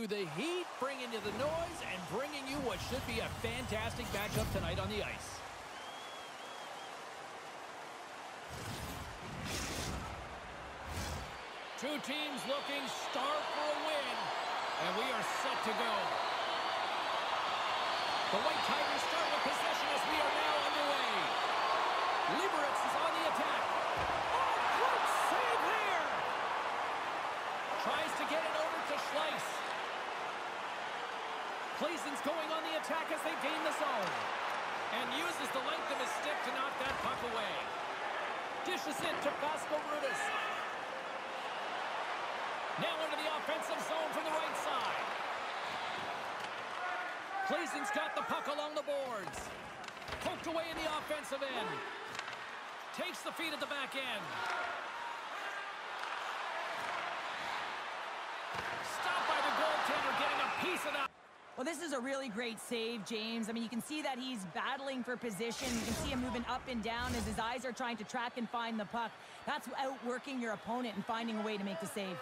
you the heat, bringing you the noise, and bringing you what should be a fantastic matchup tonight on the ice. Two teams looking starved for a win, and we are set to go. The White Tigers start with possession as we are now underway. Liberec is on the attack. Oh, great save there! Tries to get it over to Schleiss. Plzen's going on the attack as they gain the zone. And uses the length of his stick to knock that puck away. Dishes it to Vasco Brutus. Now into the offensive zone from the right side. Plzen's got the puck along the boards. Poked away in the offensive end. Takes the feed at the back end. Stopped by the goaltender, getting a piece of that. Well, this is a really great save, James. I mean, you can see that he's battling for position. You can see him moving up and down as his eyes are trying to track and find the puck. That's outworking your opponent and finding a way to make the save.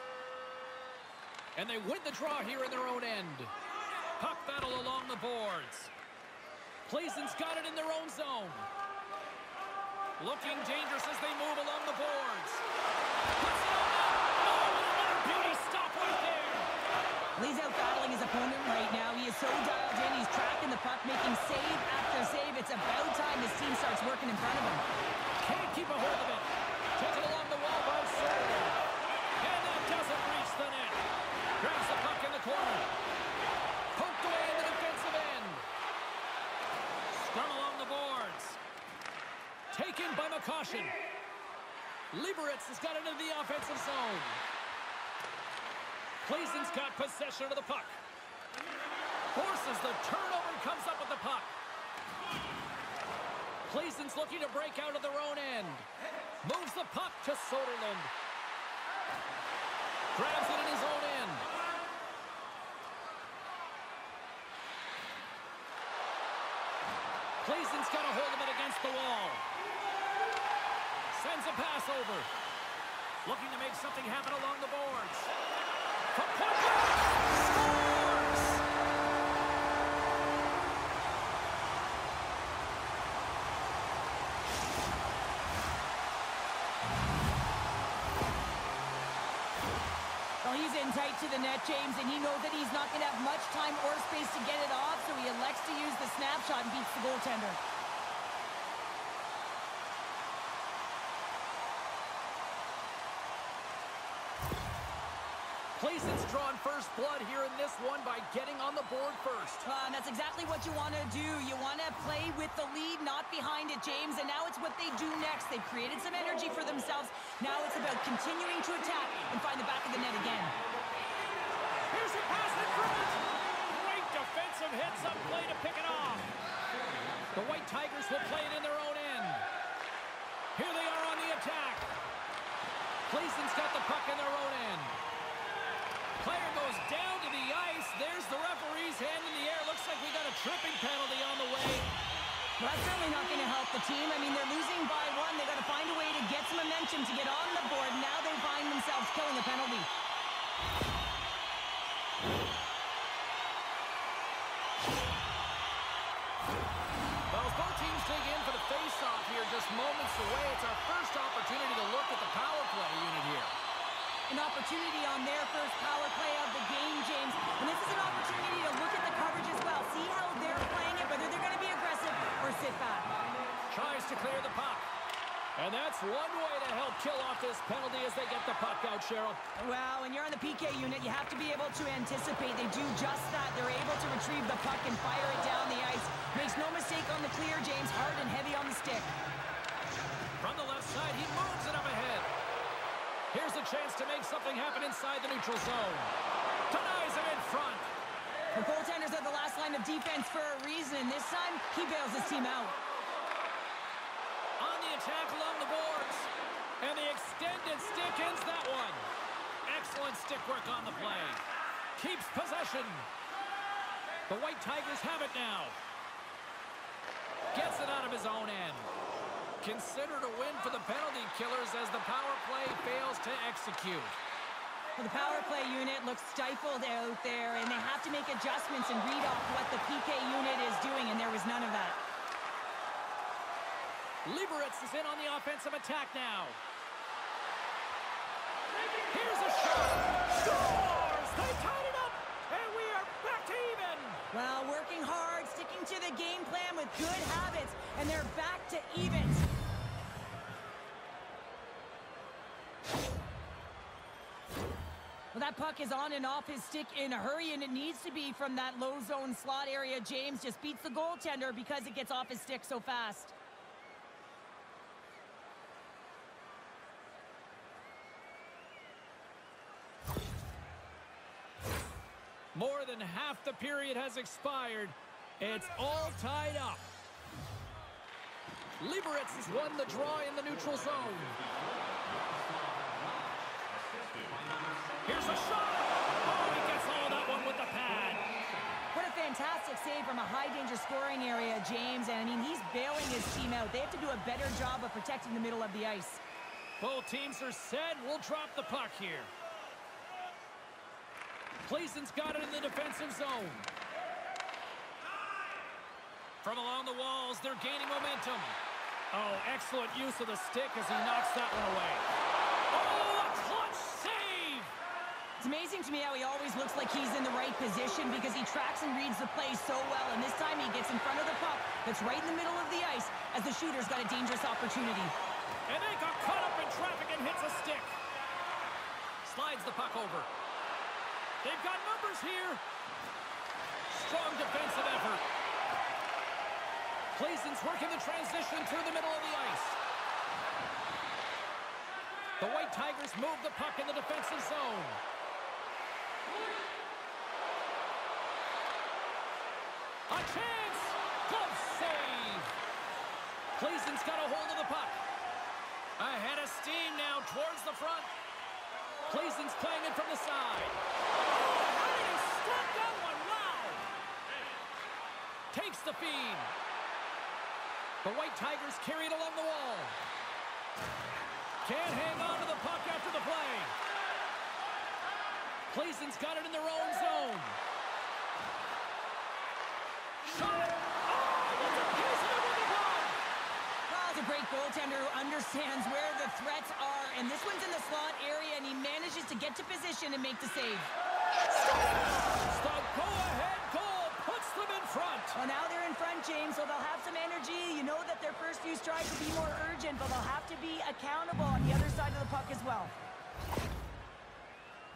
And they win the draw here in their own end. Puck battle along the boards. Plzen's got it in their own zone. Looking dangerous as they move along the boards. Puts it on net. Oh, another beauty stop right there. He's out battling his opponent right now. He is so dialed in. He's tracking the puck, making save after save. It's about time his team starts working in front of him. Can't keep a hold of it. Taken along the wall by Serve. And that doesn't reach the net. Grabs the puck in the corner. Poked away in the defensive end. Scrum along the boards. Taken by McCaution. Liberec has got it into the offensive zone. Plzen's got possession of the puck. Forces the turnover and comes up with the puck. Plzen's looking to break out of their own end. Moves the puck to Soderlund. Grabs it in his own end. Plzen's got a hold of it against the wall. Sends a pass over. Looking to make something happen along the boards. From point scores! Well, he's in tight to the net, James, and he knows that he's not going to have much time or space to get it off, so he elects to use the snapshot and beats the goaltender. Plzen's drawn first blood here in this one by getting on the board first. And that's exactly what you want to do. You want to play with the lead, not behind it, James. And now it's what they do next. They've created some energy for themselves. Now it's about continuing to attack and find the back of the net again. Here's a pass in front. Great defensive heads-up play to pick it off. The White Tigers will play it in their own end. Here they are on the attack. Plzen's got the puck in their own end. Player goes down to the ice. There's the referee's hand in the air. Looks like we got a tripping penalty on the way. Well, that's certainly not going to help the team. I mean, they're losing by one. They've got to find a way to get some momentum to get on the board. Now they find themselves killing a penalty. Well, as both teams dig in for the face-off here just moments away, it's our first opportunity to look at the power play unit here. An opportunity on their first power play of the game, James. And this is an opportunity to look at the coverage as well. See how they're playing it, whether they're going to be aggressive or sit back. Tries to clear the puck. And that's one way to help kill off this penalty as they get the puck out, Cheryl. Well, when you're on the PK unit, you have to be able to anticipate. They do just that. They're able to retrieve the puck and fire it down the ice. Makes no mistake on the clear, James. Hard and heavy on the stick. From the left side, he moves it up ahead. Here's a chance to make something happen inside the neutral zone. Denies him in front. The goaltenders are the last line of defense for a reason. This time, he bails his team out. On the attack along the boards. And the extended stick ends that one. Excellent stick work on the play. Keeps possession. The White Tigers have it now. Gets it out of his own end. Considered a win for the penalty killers as the power play fails to execute. Well, the power play unit looks stifled out there, and they have to make adjustments and read off what the PK unit is doing, and there was none of that. Liberec is in on the offensive attack now. Here's a shot. Scores! They tied it up, and we are back to even. Well, working hard, sticking to the game plan with good habits, and they're back to even. Well, that puck is on and off his stick in a hurry, and it needs to be from that low zone slot area. James just beats the goaltender because it gets off his stick so fast. More than half the period has expired. It's all tied up. Liberec has won the draw in the neutral zone. Here's a shot! Oh, he gets all that one with the pad. What a fantastic save from a high-danger scoring area, James. And, I mean, he's bailing his team out. They have to do a better job of protecting the middle of the ice. Both teams are set. We'll drop the puck here. Plzeň's got it in the defensive zone. From along the walls, they're gaining momentum. Oh, excellent use of the stick as he knocks that one away. Oh, a clutch save! It's amazing to me how he always looks like he's in the right position because he tracks and reads the play so well. And this time he gets in front of the puck that's right in the middle of the ice as the shooter's got a dangerous opportunity. And they got caught up in traffic and hits a stick. Slides the puck over. They've got numbers here. Strong defensive effort. Plzeň's working the transition through the middle of the ice. The White Tigers move the puck in the defensive zone. A chance! Glove save! Plzeň's got a hold of the puck. Ahead of steam now towards the front. Plzeň's playing it from the side. Oh, how did he stop that one? Wow! Takes the feed. The White Tigers carry it along the wall. Can't hang on to the puck after the play. Plzeň's got it in their own zone. Shot! Oh, that's a piece of it with the glove! Well, it's a great goaltender who understands where the threats are, and this one's in the slot area, and he manages to get to position and make the save. The go-ahead goal puts them in front. Well, now they're in front, James, so they'll have some energy. You know that their first few strides will be more urgent, but they'll have to be accountable on the other side of the puck as well.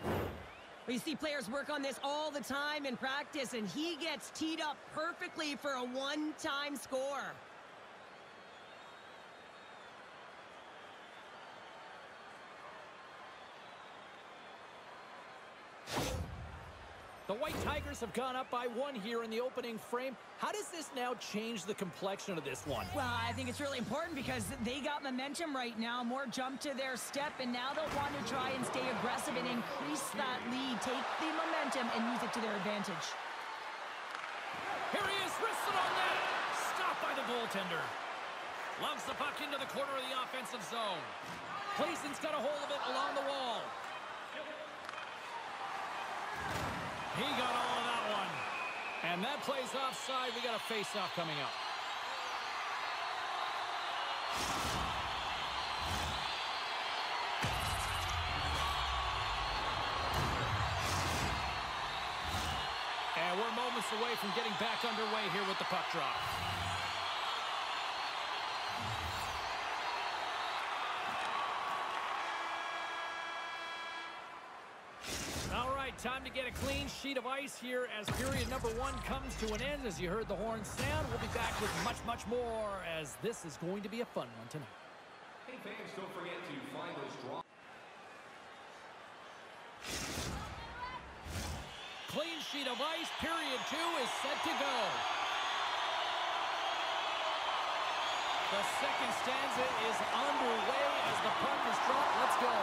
Well, you see players work on this all the time in practice, and he gets teed up perfectly for a one-time score. The White Tigers have gone up by one here in the opening frame. How does this now change the complexion of this one? Well, I think it's really important because they got momentum right now, more jump to their step, and now they'll want to try and stay aggressive and increase that lead, take the momentum and use it to their advantage. Here he is, wristed on net. Stopped by the goaltender. Loves the puck into the corner of the offensive zone. Plzeň's got a hold of it along the wall. He got all of that one. And that plays offside. We got a face-off coming up. And we're moments away from getting back underway here with the puck drop. Time to get a clean sheet of ice here as period number one comes to an end. As you heard the horn sound, we'll be back with much more as this is going to be a fun one tonight. Hey fans, don't forget to find those draw. Clean sheet of ice, period two is set to go. The second stanza is underway as the puck is dropped. Let's go.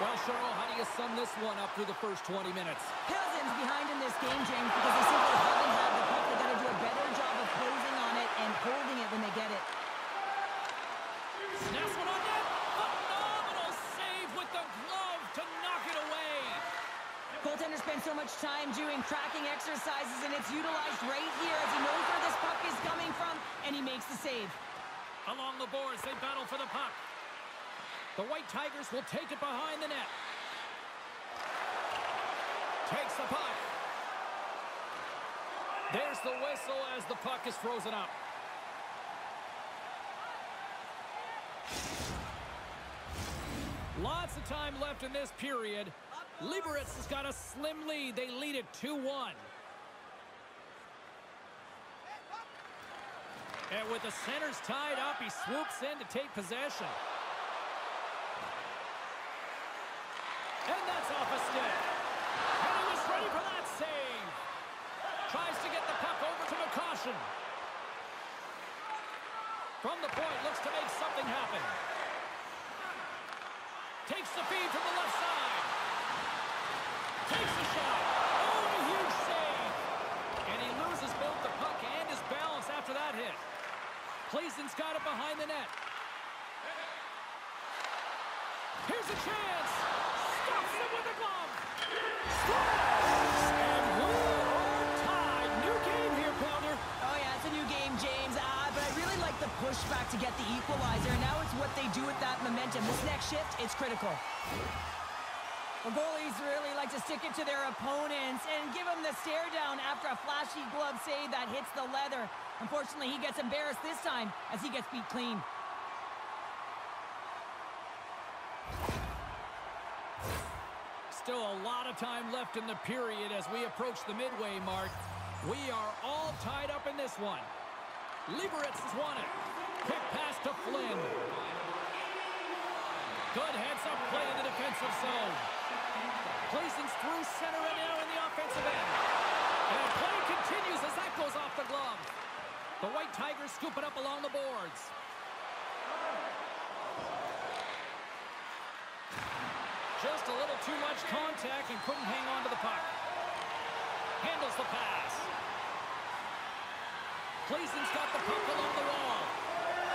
Well, Cheryl, how do you sum this one up through the first 20 minutes? Pilsen's behind in this game, James, because they simply haven't had the puck. They've got to do a better job of closing on it and holding it when they get it. Snaps one on net. Phenomenal save with the glove to knock it away. much time doing tracking exercises, and it's utilized right here as he knows where this puck is coming from, and he makes the save. Along the boards, they battle for the puck. The White Tigers will take it behind the net. Takes the puck. There's the whistle as the puck is frozen up. Lots of time left in this period. Liberec has got a slim lead. They lead it 2-1. And with the centers tied up, he swoops in to take possession. And that's off a stick. And he was ready for that save. Tries to get the puck over to McCaution. From the point, looks to make something happen. Takes the feed from the left side. Takes the shot. Oh, a huge save. And he loses both the puck and his balance after that hit. Cleason's got it behind the net. Here's a chance. Stops him with the glove. Scores! And we are tied. New game here, Pounder. Oh, yeah, it's a new game, James. But I really like the pushback to get the equalizer. Now it's what they do with that momentum. This next shift, it's critical. The goalies really like to stick it to their opponents and give them the stare down after a flashy glove save that hits the leather. Unfortunately, he gets embarrassed this time as he gets beat clean. Still a lot of time left in the period as we approach the midway mark. We are all tied up in this one. Liberec has won it. Quick pass to Flynn. Good heads-up play in the defensive zone. Cleason's through center and now in the offensive end. And play continues as that goes off the glove. The White Tigers scoop it up along the boards. Just a little too much contact and couldn't hang on to the puck. Handles the pass. Cleason's got the puck along the wall.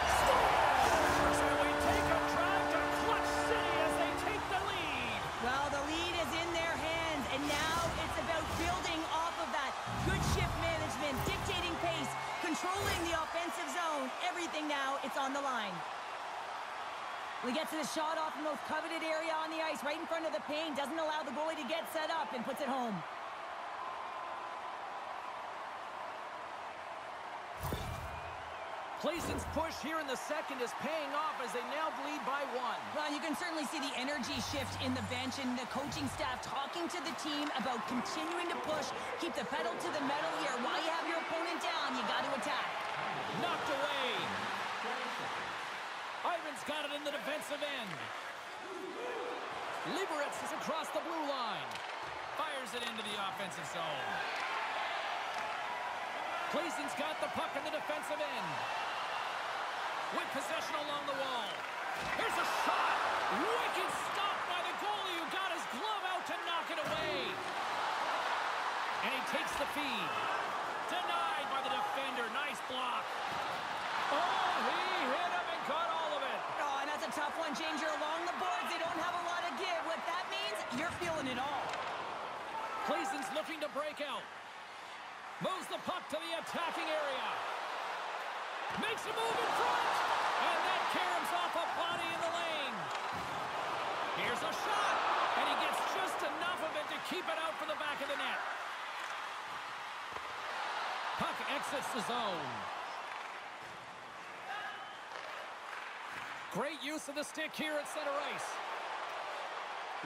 Scores! And we take a drive to Clutch City as they take the lead. Well, the lead is in their hands, and now it's about building off of that. Good shift management, dictating pace, controlling the offensive zone. Everything now, it's on the line. We get to the shot off the most coveted area on the ice, right in front of the paint. Doesn't allow the goalie to get set up and puts it home. Cleason's push here in the second is paying off as they now lead by 1. Well, you can certainly see the energy shift in the bench and the coaching staff talking to the team about continuing to push. Keep the pedal to the metal here. While you have your opponent down, you got to attack. Knocked away. Ivan's got it in the defensive end. Liberec is across the blue line. Fires it into the offensive zone. Cleason's got the puck in the defensive end. With possession along the wall. Here's a shot. Wicked stop by the goalie who got his glove out to knock it away. And he takes the feed. Denied by the defender. Nice block. Oh, he hit him and caught all of it. Oh, and that's a tough one, James. You're along the boards. They don't have a lot of give. What that means, you're feeling it all. Cleason's looking to break out. Moves the puck to the attacking area. Makes a move in front. And that caroms off a body in the lane. Here's a shot. And he gets just enough of it to keep it out from the back of the net. Puck exits the zone. Great use of the stick here at center ice.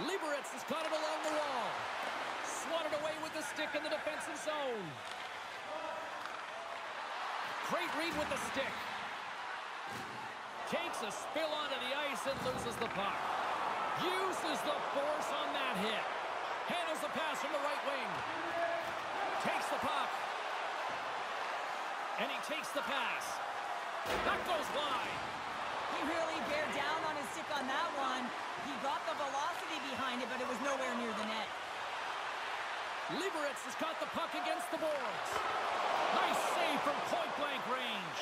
Liberec has got it along the wall. Swatted away with the stick in the defensive zone. Great read with the stick. Takes a spill onto the ice and loses the puck. Uses the force on that hit. Handles the pass from the right wing. Takes the puck. And he takes the pass. That goes wide. He really bared down on his stick on that one. He got the velocity behind it, but it was nowhere near the net. Liberec has got the puck against the boards. Nice save from point-blank range.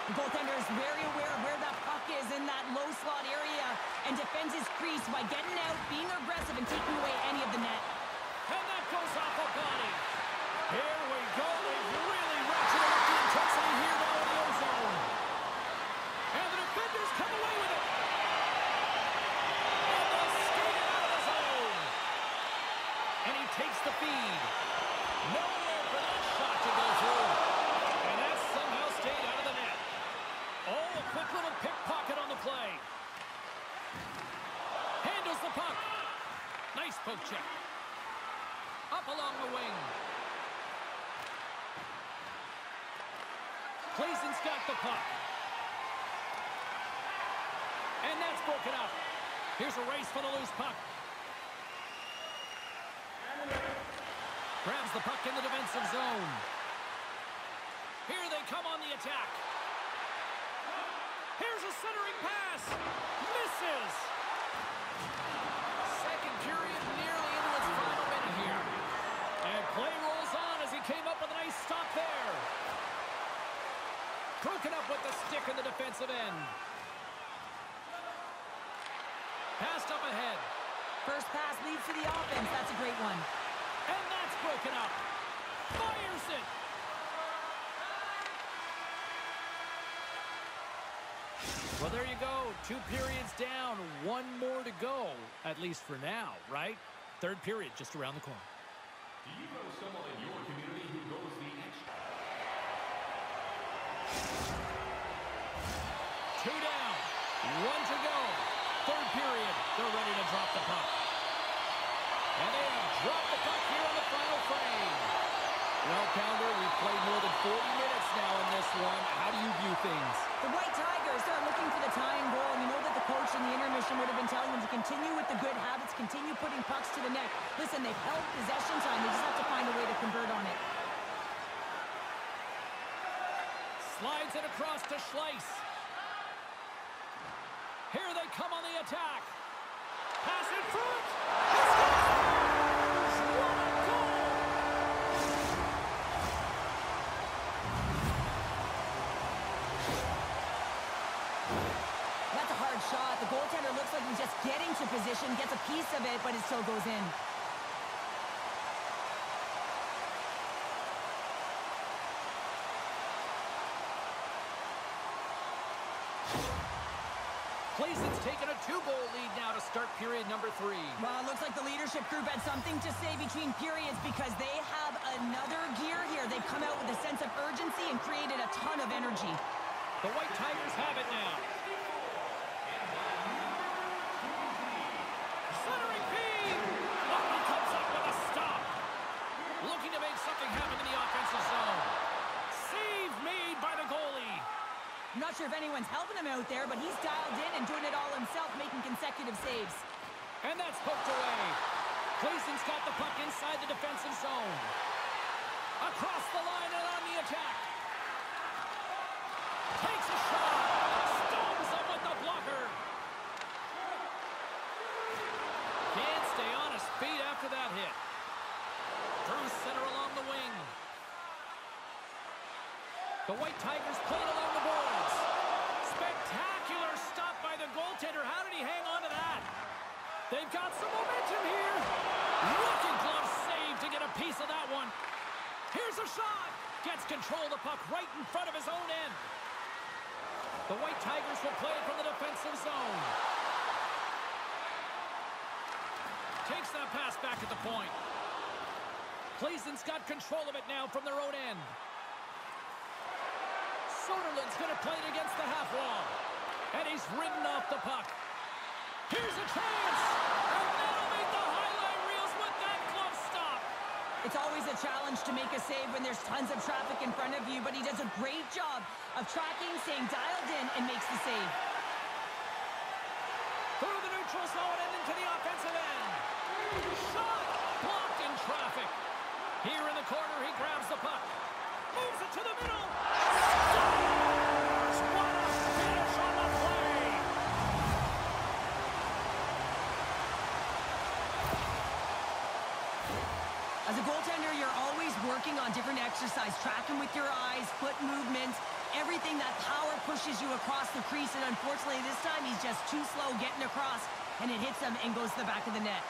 The goaltender is very aware of where that puck is in that low slot area and defends his crease by getting out, being aggressive, and taking away any of the net. And that goes off a body. Here we go. They've really ratcheted up the intensity here now in the ozone. And the defenders come away with it. And they'll skate it out of the zone. And he takes the feed. Nowhere for that shot to go through. And that somehow stayed out of the net. Oh, a quick little pickpocket on the play. Handles the puck. Nice poke check. Up along the wing. Plzen's got the puck. And that's broken up. Here's a race for the loose puck. Grabs the puck in the defensive zone. Here they come on the attack. Here's a centering pass. Misses. Second period nearly into its final minute here. And play rolls on as he came up with a nice stop there. Broken up with the stick in the defensive end. Passed up ahead. First pass leads to the offense. That's a great one. And that's broken up. Fires it. Well, there you go. 2 periods down. 1 more to go, at least for now, right? Third period just around the corner. Do you know someone in your community who goes the extra? 2 down. 1 to go. Third period. They're ready to drop the puck. And they have dropped the puck here on the final frame. Well, Pounder, we've played more than 40 minutes now in this one. How do you view things? The White Tigers are looking for the tying goal, and you know that the coach in the intermission would have been telling them to continue with the good habits, continue putting pucks to the net. Listen, they've held possession time. They just have to find a way to convert on it. Slides it across to Schleiss. Here they come on the attack. Pass in front. He scores! What a goal! That's a hard shot. The goaltender looks like he's just getting to position, gets a piece of it, but it still goes in. Plzen's taken a 2-goal lead now to start period number 3. Well, it looks like the leadership group had something to say between periods because they have another gear here. They've come out with a sense of urgency and created a ton of energy. The White Tigers have it now. Centering feed! Oh, he comes up with a stop. Looking to make something happen in the offensive zone. Save made by the goalie. I'm not sure if anyone's helping him out there, but he's dialed in and doing it all himself, making consecutive saves. And that's poked away. Plzen's got the puck inside the defensive zone. Across the line and on the attack. Takes a shot. Stomps him with the blocker. Can't stay on his feet after that hit. Through center along the wing. The White Tigers playing along the boards. Spectacular stop by the goaltender. How did he hang on to that? They've got some momentum here. Looking glove save to get a piece of that one. Here's a shot. Gets control of the puck right in front of his own end. The White Tigers will play it from the defensive zone. Takes that pass back at the point. Plzen's got control of it now from their own end. Soderlund's going to play it against the half wall. And he's ridden off the puck. Here's a chance! And that'll make the highlight reels with that glove stop. It's always a challenge to make a save when there's tons of traffic in front of you, but he does a great job of tracking, staying dialed in, and makes the save. Through the neutral zone and into the offensive end. Shot! Blocked in traffic. Here in the corner, he grabs the puck. Moves it to the middle. Scores! What a finish on the play! As a goaltender, you're always working on different exercise, tracking with your eyes, foot movements, everything. That power pushes you across the crease, and unfortunately this time he's just too slow getting across, and it hits him and goes to the back of the net.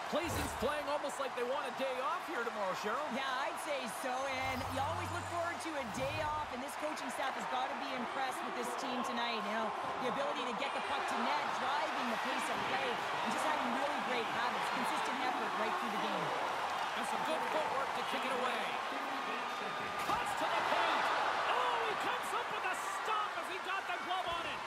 Plzeny's playing almost like they want a day off here tomorrow, Cheryl. Yeah, I'd say so, and you always look forward to a day off, and this coaching staff has got to be impressed with this team tonight. You know, the ability to get the puck to net, driving the pace of play, and just having really great habits, consistent effort right through the game. And some good footwork to kick it away. Cuts to the paint. Oh, he comes up with a stop as he got the glove on it.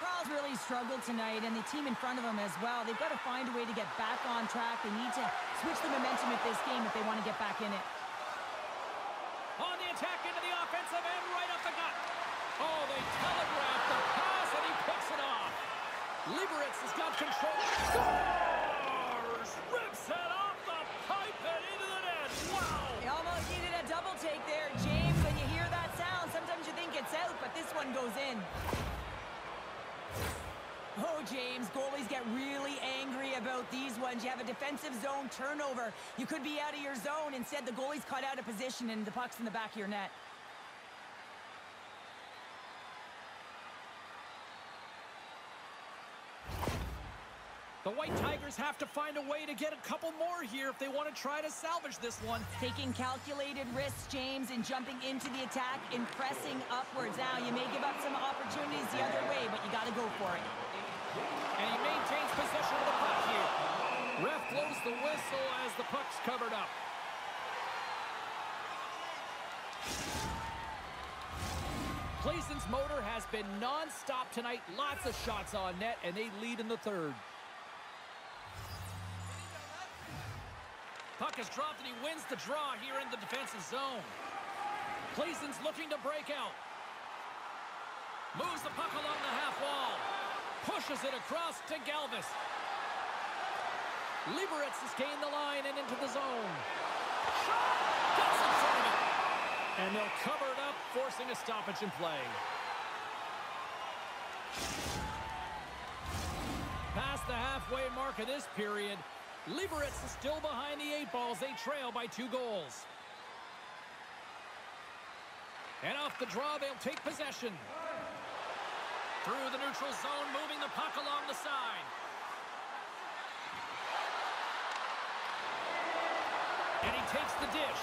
Carl's really struggled tonight, and the team in front of him as well. They've got to find a way to get back on track. They need to switch the momentum of this game if they want to get back in it. On the attack into the offensive end, right up the gut. Oh, they telegraphed the pass, and he picks it off. Liberec has got control. Scores! Rips it off the pipe and into the net. Wow! They almost needed a double take there, James. When you hear that sound, sometimes you think it's out, but this one goes in. Oh, James, goalies get really angry about these ones. You have a defensive zone turnover. You could be out of your zone. Instead, the goalie's cut out of position and the puck's in the back of your net. The White Tigers have to find a way to get a couple more here if they want to try to salvage this one. Taking calculated risks, James, and jumping into the attack and pressing upwards. Now, you may give up some opportunities the other way, but you got to go for it. And he maintains possession of the puck here. Ref blows the whistle as the puck's covered up. Plzeny's motor has been non-stop tonight. Lots of shots on net, and they lead in the third. Puck is dropped, and he wins the draw here in the defensive zone. Plzeny's looking to break out. Moves the puck along the half wall. Pushes it across to Galvis. Liberec has gained the line and into the zone. Shot! Gets in front of it. And they'll cover it up, forcing a stoppage in play. Past the halfway mark of this period, Liberec is still behind the 8 balls. They trail by 2 goals. And off the draw, they'll take possession. Through the neutral zone, moving the puck along the side. And he takes the dish.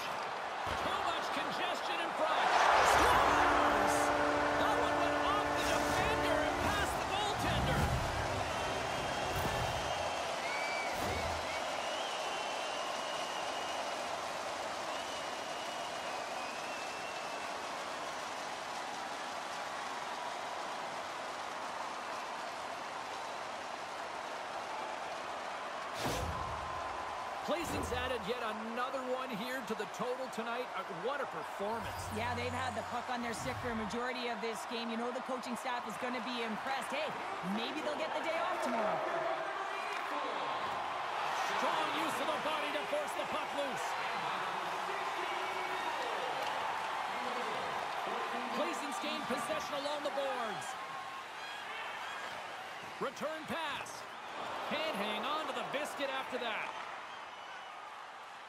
Too much congestion in front. Scores! That one went off the defender and past the goaltender. Plzeny's added yet another one here to the total tonight. What a performance. Yeah, they've had the puck on their stick for a majority of this game. You know the coaching staff is going to be impressed. Hey, maybe they'll get the day off tomorrow. Strong use of the body to force the puck loose. Plzeny's gained possession along the boards. Return pass. Can't hang on to the biscuit after that.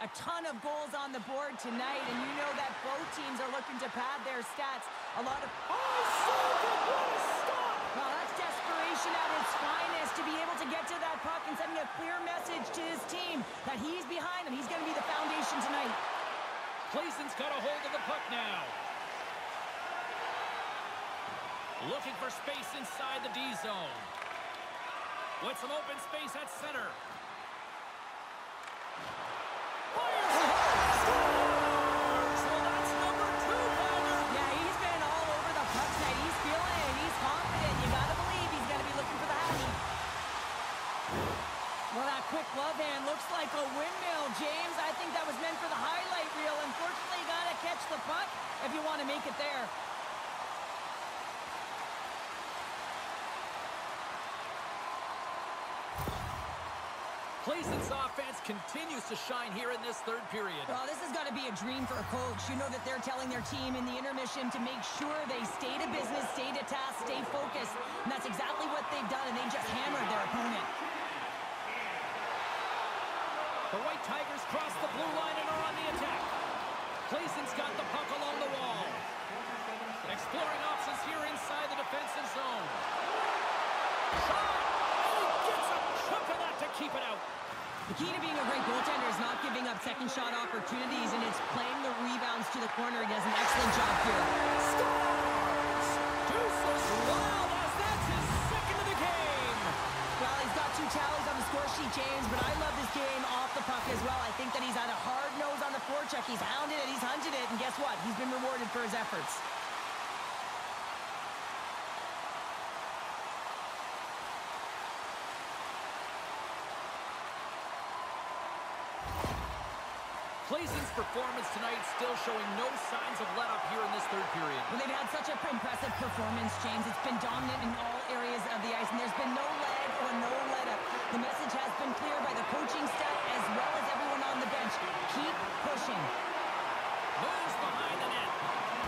A ton of goals on the board tonight, and you know that both teams are looking to pad their stats. A lot of... Oh, so good! What a stop! Well, that's desperation at its finest to be able to get to that puck and sending a clear message to his team that he's behind him. He's going to be the foundation tonight. Plzeny's got a hold of the puck now. Looking for space inside the D zone. With some open space at center. Fires! Scores! Well, that's number 2, Tyler. Yeah, he's been all over the puck tonight. He's feeling it. He's confident. You got to believe he's going to be looking for the hattie. Well, that quick glove hand looks like a windmill, James. I think that was meant for the highlight reel. Unfortunately, you got to catch the puck if you want to make it there. Plzeny's offense continues to shine here in this third period. Well, this has got to be a dream for a coach. You know that they're telling their team in the intermission to make sure they stay to business, stay to task, stay focused. And that's exactly what they've done, and they just hammered their opponent. The White Tigers cross the blue line and are on the attack. Plzeny's got the puck along the wall. Exploring options here inside the defensive zone. Shot! Oh, gets a chunk of that to keep it out. The key to being a great goaltender is not giving up second shot opportunities, and it's playing the rebounds to the corner. He does an excellent job here. Scores! Deuces Wild as that's his second of the game. Well, he's got 2 tallies on the score sheet, James, but I love this game off the puck as well. I think that he's had a hard nose on the forecheck. He's hounded it, he's hunted it, and guess what? He's been rewarded for his efforts. Plzeň's performance tonight still showing no signs of let-up here in this third period. Well, they've had such an impressive performance, James. It's been dominant in all areas of the ice, and there's been no lag or no let-up. The message has been clear by the coaching staff as well as everyone on the bench. Keep pushing. Moves behind the net.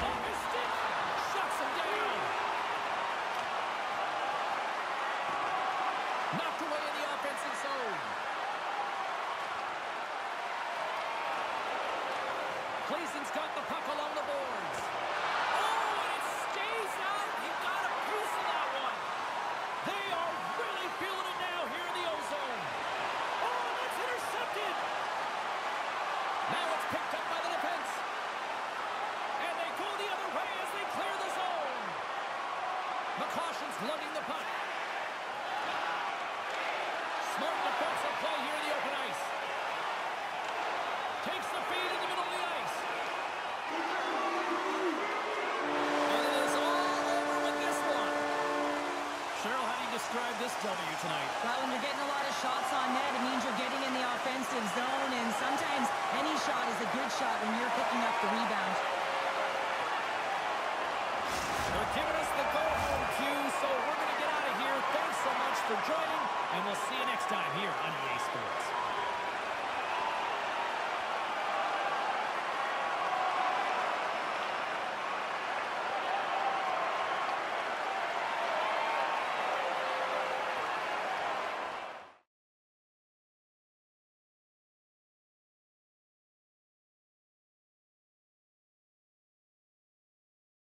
Off his stick. Shuts him down. Knocked away in the offensive zone. Plzeň's got the puck along the boards. Oh, and it stays out. He got a piece of that one. They are really feeling it now here in the O-zone. Oh, that's intercepted. Now it's picked up by the defense. And they go the other way as they clear the zone. McCaution's lugging the puck. Smart defensive play here in the open ice. Takes the feed in the middle of the ice. And it is all over with this one. Cheryl, how do you describe this W tonight? Well, when you're getting a lot of shots on net, it means you're getting in the offensive zone, and sometimes any shot is a good shot when you're picking up the rebound. They're giving us the go-home cue, so we're going to get out of here. Thanks so much for joining, and we'll see you next time here on